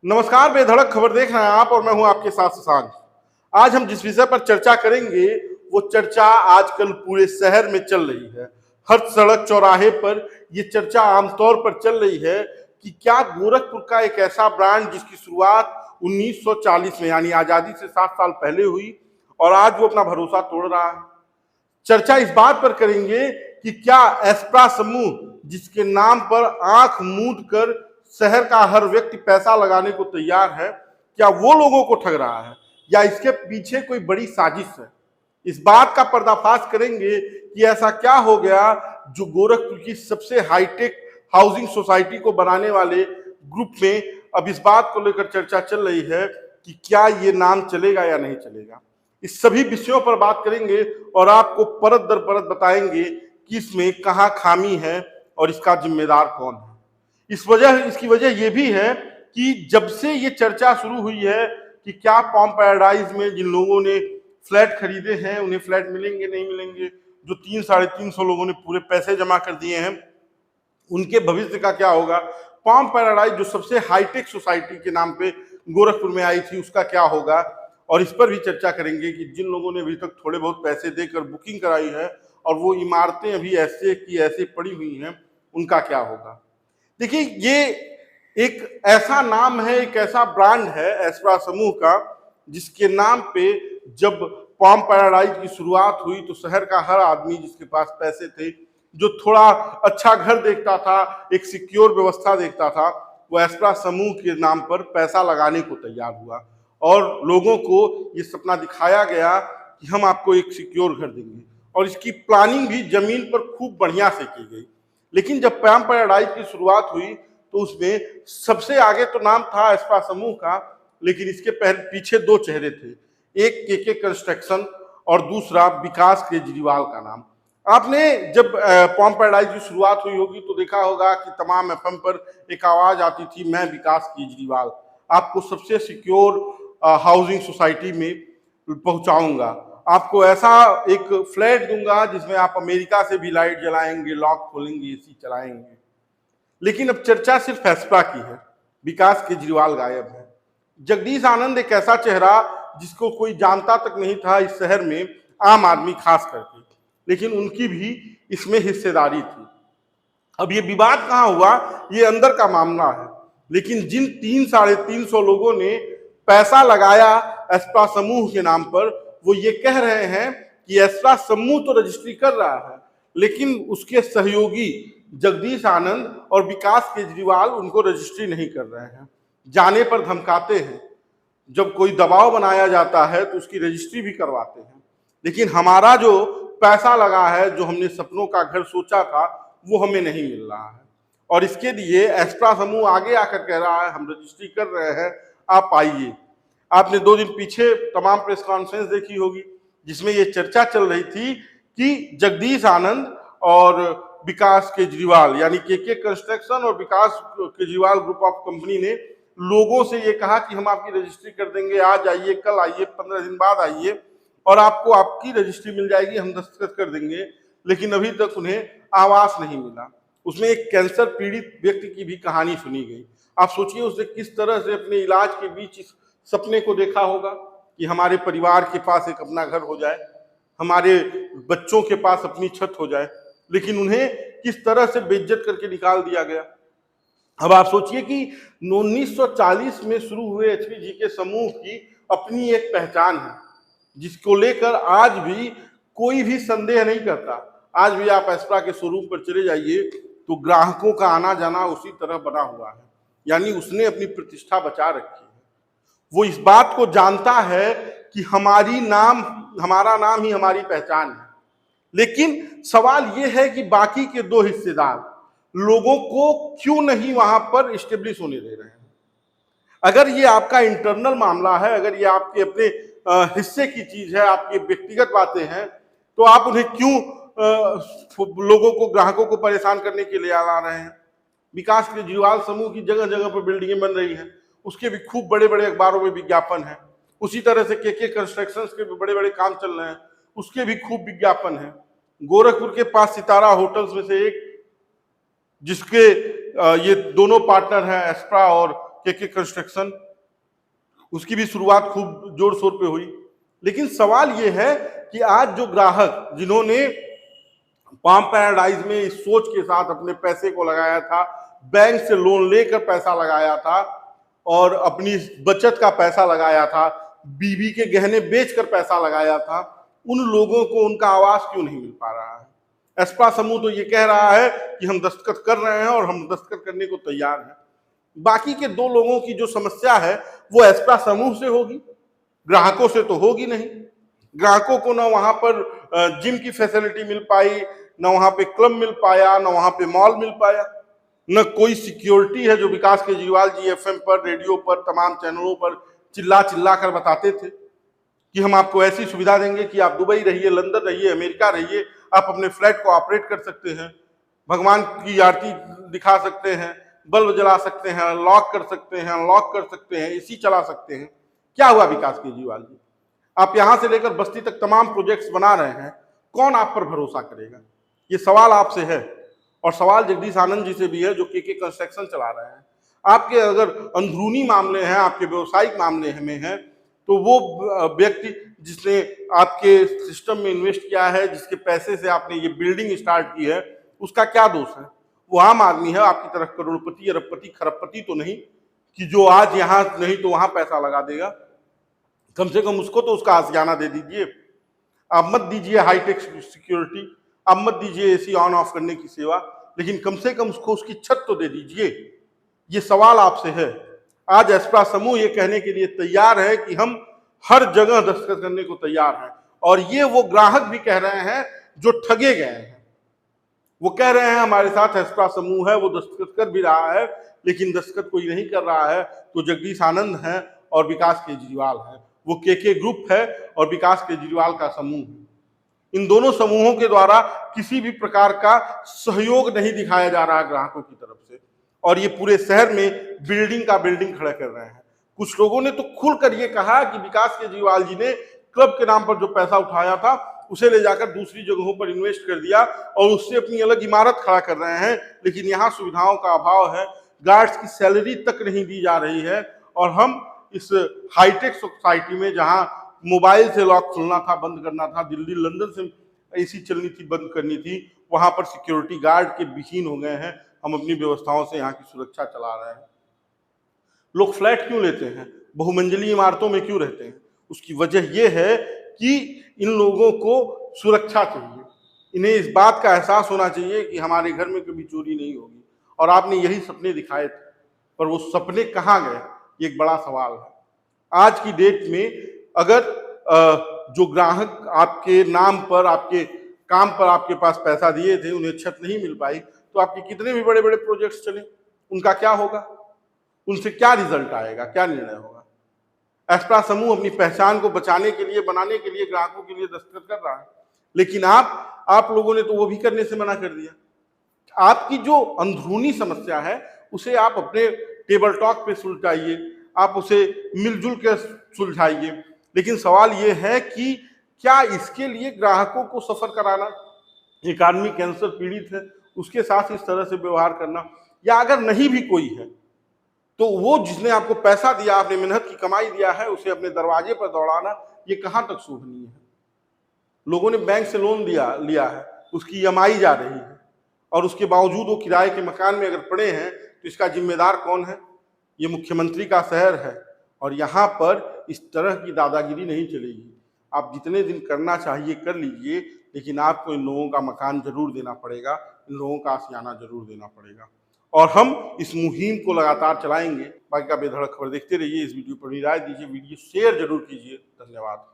नमस्कार, बेधड़क खबर देख रहे हैं आप और मैं हूं आपके साथ शशांक। आज हम जिस विषय पर चर्चा करेंगे वो चर्चा आजकल पूरे शहर में चल रही है। हर सड़क चौराहे पर ये चर्चा आमतौर पर चल रही है कि क्या गोरखपुर का एक ऐसा ब्रांड जिसकी शुरुआत 1940 में यानी आजादी से 7 साल पहले हुई और आज वो अपना भरोसा तोड़ रहा है। चर्चा इस बात पर करेंगे कि क्या एस्प्रा समूह जिसके नाम पर आंख मूंद कर शहर का हर व्यक्ति पैसा लगाने को तैयार है, क्या वो लोगों को ठग रहा है या इसके पीछे कोई बड़ी साजिश है। इस बात का पर्दाफाश करेंगे कि ऐसा क्या हो गया जो गोरखपुर की सबसे हाईटेक हाउसिंग सोसाइटी को बनाने वाले ग्रुप में अब इस बात को लेकर चर्चा चल रही है कि क्या ये नाम चलेगा या नहीं चलेगा। इस सभी विषयों पर बात करेंगे और आपको परत दर परत बताएंगे कि इसमें कहाँ खामी है और इसका जिम्मेदार कौन है। इसकी वजह यह भी है कि जब से ये चर्चा शुरू हुई है कि क्या पाम पैराडाइज में जिन लोगों ने फ्लैट खरीदे हैं उन्हें फ्लैट मिलेंगे नहीं मिलेंगे, जो 300-350 लोगों ने पूरे पैसे जमा कर दिए हैं उनके भविष्य का क्या होगा, पाम पैराडाइज जो सबसे हाईटेक सोसाइटी के नाम पे गोरखपुर में आई थी उसका क्या होगा। और इस पर भी चर्चा करेंगे कि जिन लोगों ने अभी तक थोड़े बहुत पैसे देकर बुकिंग कराई है और वो इमारतें अभी ऐसे की ऐसे पड़ी हुई हैं उनका क्या होगा। देखिए, ये एक ऐसा नाम है, एक ऐसा ब्रांड है एस्प्रा समूह का जिसके नाम पे जब पाम पैराडाइज की शुरुआत हुई तो शहर का हर आदमी जिसके पास पैसे थे, जो थोड़ा अच्छा घर देखता था, एक सिक्योर व्यवस्था देखता था, वो एस्प्रा समूह के नाम पर पैसा लगाने को तैयार हुआ और लोगों को ये सपना दिखाया गया कि हम आपको एक सिक्योर घर देंगे और इसकी प्लानिंग भी जमीन पर खूब बढ़िया से की गई। लेकिन जब पाम पैराडाइज की शुरुआत हुई तो उसमें सबसे आगे तो नाम था एस्प्रा समूह का, लेकिन इसके पीछे दो चेहरे थे, एक केके कंस्ट्रक्शन और दूसरा विकास केजरीवाल का नाम। आपने जब पाम पैराडाइज की शुरुआत हुई होगी तो देखा होगा कि तमाम एफएम पर एक आवाज आती थी, मैं विकास केजरीवाल आपको सबसे सिक्योर हाउसिंग सोसाइटी में पहुंचाऊंगा, आपको ऐसा एक फ्लैट दूंगा जिसमें आप अमेरिका से भी लाइट जलाएंगे, लॉक खोलेंगे, एसी चलाएंगे। लेकिन अब चर्चा सिर्फ एस्प्रा की है, विकास केजरीवाल गायब है। जगदीश आनंद एक ऐसा चेहरा जिसको कोई जानता तक नहीं था इस शहर में, आम आदमी खास करके, लेकिन उनकी भी इसमें हिस्सेदारी थी। अब ये विवाद कहाँ हुआ, ये अंदर का मामला है, लेकिन जिन 300-350 लोगों ने पैसा लगाया एस्प्रा समूह के नाम पर, वो ये कह रहे हैं कि एस्प्रा समूह तो रजिस्ट्री कर रहा है लेकिन उसके सहयोगी जगदीश आनंद और विकास केजरीवाल उनको रजिस्ट्री नहीं कर रहे हैं, जाने पर धमकाते हैं, जब कोई दबाव बनाया जाता है तो उसकी रजिस्ट्री भी करवाते हैं। लेकिन हमारा जो पैसा लगा है, जो हमने सपनों का घर सोचा था, वो हमें नहीं मिल रहा है और इसके लिए एस्प्रा समूह आगे आकर कह रहा है हम रजिस्ट्री कर रहे हैं, आप आइए। आपने 2 दिन पीछे तमाम प्रेस कॉन्फ्रेंस देखी होगी जिसमें ये चर्चा चल रही थी कि जगदीश आनंद और विकास केजरीवाल यानी केके कंस्ट्रक्शन और विकास केजरीवाल ग्रुप ऑफ कंपनी ने लोगों से ये कहा कि हम आपकी रजिस्ट्री कर देंगे, आज आइए, कल आइए, 15 दिन बाद आइए और आपको आपकी रजिस्ट्री मिल जाएगी, हम दस्तखत कर देंगे। लेकिन अभी तक उन्हें आवास नहीं मिला। उसमें एक कैंसर पीड़ित व्यक्ति की भी कहानी सुनी गई। आप सोचिए उसने किस तरह से अपने इलाज के बीच इस सपने को देखा होगा कि हमारे परिवार के पास एक अपना घर हो जाए, हमारे बच्चों के पास अपनी छत हो जाए, लेकिन उन्हें किस तरह से बेइज्जत करके निकाल दिया गया। अब आप सोचिए कि 1940 में शुरू हुए एचपीजी के समूह की अपनी एक पहचान है जिसको लेकर आज भी कोई भी संदेह नहीं करता। आज भी आप एस्प्रा के शोरूम पर चले जाइए तो ग्राहकों का आना जाना उसी तरह बना हुआ है, यानी उसने अपनी प्रतिष्ठा बचा रखी है। वो इस बात को जानता है कि हमारा नाम ही हमारी पहचान है। लेकिन सवाल ये है कि बाकी के 2 हिस्सेदार लोगों को क्यों नहीं वहां पर इस्टेब्लिश होने दे रहे हैं। अगर ये आपका इंटरनल मामला है, अगर ये आपके अपने हिस्से की चीज है, आपकी व्यक्तिगत बातें हैं, तो आप उन्हें क्यों लोगों को, ग्राहकों को परेशान करने के लिए ला रहे हैं। विकास केजरीवाल समूह की जगह जगह पर बिल्डिंगें बन रही हैं, उसके भी खूब बड़े बड़े अखबारों में विज्ञापन है। उसी तरह से केके कंस्ट्रक्शंस के भी बड़े बड़े काम चल रहे हैं, उसके भी खूब विज्ञापन है। गोरखपुर के पास सितारा होटल्स में से एक, जिसके ये दोनों पार्टनर हैं एस्प्रा और के कंस्ट्रक्शन, उसकी भी शुरुआत खूब जोर शोर पे हुई। लेकिन सवाल ये है कि आज जो ग्राहक जिन्होंने पाम पैराडाइज में इस सोच के साथ अपने पैसे को लगाया था, बैंक से लोन लेकर पैसा लगाया था और अपनी बचत का पैसा लगाया था, बीवी के गहने बेचकर पैसा लगाया था, उन लोगों को उनका आवाज क्यों नहीं मिल पा रहा है? एस्पा समूह तो ये कह रहा है कि हम दस्तखत कर रहे हैं और हम दस्तखत करने को तैयार हैं। बाकी के दो लोगों की जो समस्या है वो एस्पा समूह से होगी, ग्राहकों से तो होगी नहीं। ग्राहकों को ना वहां पर जिम की फैसिलिटी मिल पाई, ना वहां पे क्लब मिल पाया, ना वहां पे मॉल मिल पाया, न कोई सिक्योरिटी है जो विकास केजरीवाल जी एफएम पर, रेडियो पर, तमाम चैनलों पर चिल्ला चिल्ला कर बताते थे कि हम आपको ऐसी सुविधा देंगे कि आप दुबई रहिए, लंदन रहिए, अमेरिका रहिए, आप अपने फ्लैट को ऑपरेट कर सकते हैं, भगवान की आरती दिखा सकते हैं, बल्ब जला सकते हैं, लॉक कर सकते हैं, अनलॉक कर सकते हैं, एसी चला सकते हैं। क्या हुआ विकास केजरीवाल जी? आप यहां से लेकर बस्ती तक तमाम प्रोजेक्ट्स बना रहे हैं, कौन आप पर भरोसा करेगा? ये सवाल आपसे है और सवाल जगदीश आनंद जी से भी है जो के कंस्ट्रक्शन चला रहे हैं। आपके अगर अंदरूनी मामले हैं, आपके व्यवसायिक मामले में हैं, तो वो व्यक्ति जिसने आपके सिस्टम में इन्वेस्ट किया है, जिसके पैसे से आपने ये बिल्डिंग स्टार्ट की है, उसका क्या दोष है? वो आम आदमी है, आपकी तरह करोड़पति, अरबपति, खरबपति तो नहीं कि जो आज यहां नहीं तो वहां पैसा लगा देगा। कम से कम उसको तो उसका आशियाना दे दीजिए। आप मत दीजिए हाईटेक सिक्योरिटी, आप मत दीजिए एसी ऑन ऑफ करने की सेवा, लेकिन कम से कम उसको उसकी छत तो दे दीजिए। ये सवाल आपसे है। आज एस्पा समूह ये कहने के लिए तैयार है कि हम हर जगह दस्तखत करने को तैयार हैं, और ये वो ग्राहक भी कह रहे हैं जो ठगे गए हैं। वो कह रहे हैं हमारे साथ एस्पा समूह है, वो दस्तखत कर भी रहा है, लेकिन दस्तखत कोई नहीं कर रहा है तो जगदीश आनंद है और विकास केजरीवाल है। वो के ग्रुप है और विकास केजरीवाल का समूह है। इन दोनों समूहों के द्वारा किसी भी प्रकार का सहयोग नहीं दिखाया जा रहा ग्राहकों की तरफ से, और ये पूरे शहर में बिल्डिंग का बिल्डिंग खड़े कर रहे हैं। कुछ लोगों ने तो खुलकर ये कहा कि विकास केजरीवाल जी ने क्लब के नाम पर जो पैसा उठाया था उसे ले जाकर दूसरी जगहों पर इन्वेस्ट कर दिया और उससे अपनी अलग इमारत खड़ा कर रहे हैं, लेकिन यहाँ सुविधाओं का अभाव है, गार्ड्स की सैलरी तक नहीं दी जा रही है, और हम इस हाईटेक सोसाइटी में जहाँ मोबाइल से लॉक खोलना था, बंद करना था, दिल्ली लंदन से एसी चलनी थी, बंद करनी थी, वहां पर सिक्योरिटी गार्ड के विहीन हो गए हैं। हम अपनी व्यवस्थाओं से यहाँ की सुरक्षा चला रहे हैं। लोग फ्लैट क्यों लेते हैं, बहुमंजिली इमारतों में क्यों रहते हैं? उसकी वजह यह है कि इन लोगों को सुरक्षा चाहिए, इन्हें इस बात का एहसास होना चाहिए कि हमारे घर में कभी चोरी नहीं होगी। और आपने यही सपने दिखाए थे, पर वो सपने कहाँ गए, ये एक बड़ा सवाल है। आज की डेट में अगर जो ग्राहक आपके नाम पर, आपके काम पर आपके पास पैसा दिए थे, उन्हें छत नहीं मिल पाई, तो आपके कितने भी बड़े बड़े प्रोजेक्ट्स चले, उनका क्या होगा? उनसे क्या रिजल्ट आएगा, क्या निर्णय होगा? एस्पा समूह अपनी पहचान को बचाने के लिए, बनाने के लिए ग्राहकों के लिए दस्तखत कर रहा है, लेकिन आप लोगों ने तो वो भी करने से मना कर दिया। आपकी जो अंदरूनी समस्या है उसे आप अपने टेबल टॉक पे सुलझाइए, आप उसे मिलजुल कर सुलझाइए, लेकिन सवाल ये है कि क्या इसके लिए ग्राहकों को सफर कराना, एक आदमी कैंसर पीड़ित है उसके साथ इस तरह से व्यवहार करना, या अगर नहीं भी कोई है तो वो जिसने आपको पैसा दिया, आपने मेहनत की कमाई दिया है, उसे अपने दरवाजे पर दौड़ाना, ये कहां तक शोभनीय है? लोगों ने बैंक से लोन लिया है, उसकी ईएमआई जा रही है, और उसके बावजूद वो किराए के मकान में अगर पड़े हैं तो इसका जिम्मेदार कौन है? ये मुख्यमंत्री का शहर है, और यहाँ पर इस तरह की दादागिरी नहीं चलेगी। आप जितने दिन करना चाहिए कर लीजिए, लेकिन आपको इन लोगों का मकान जरूर देना पड़ेगा, इन लोगों का आशियाना जरूर देना पड़ेगा, और हम इस मुहिम को लगातार चलाएंगे। बाकी का बेधड़क खबर देखते रहिए। इस वीडियो पर राय दीजिए, वीडियो शेयर जरूर कीजिए। धन्यवाद।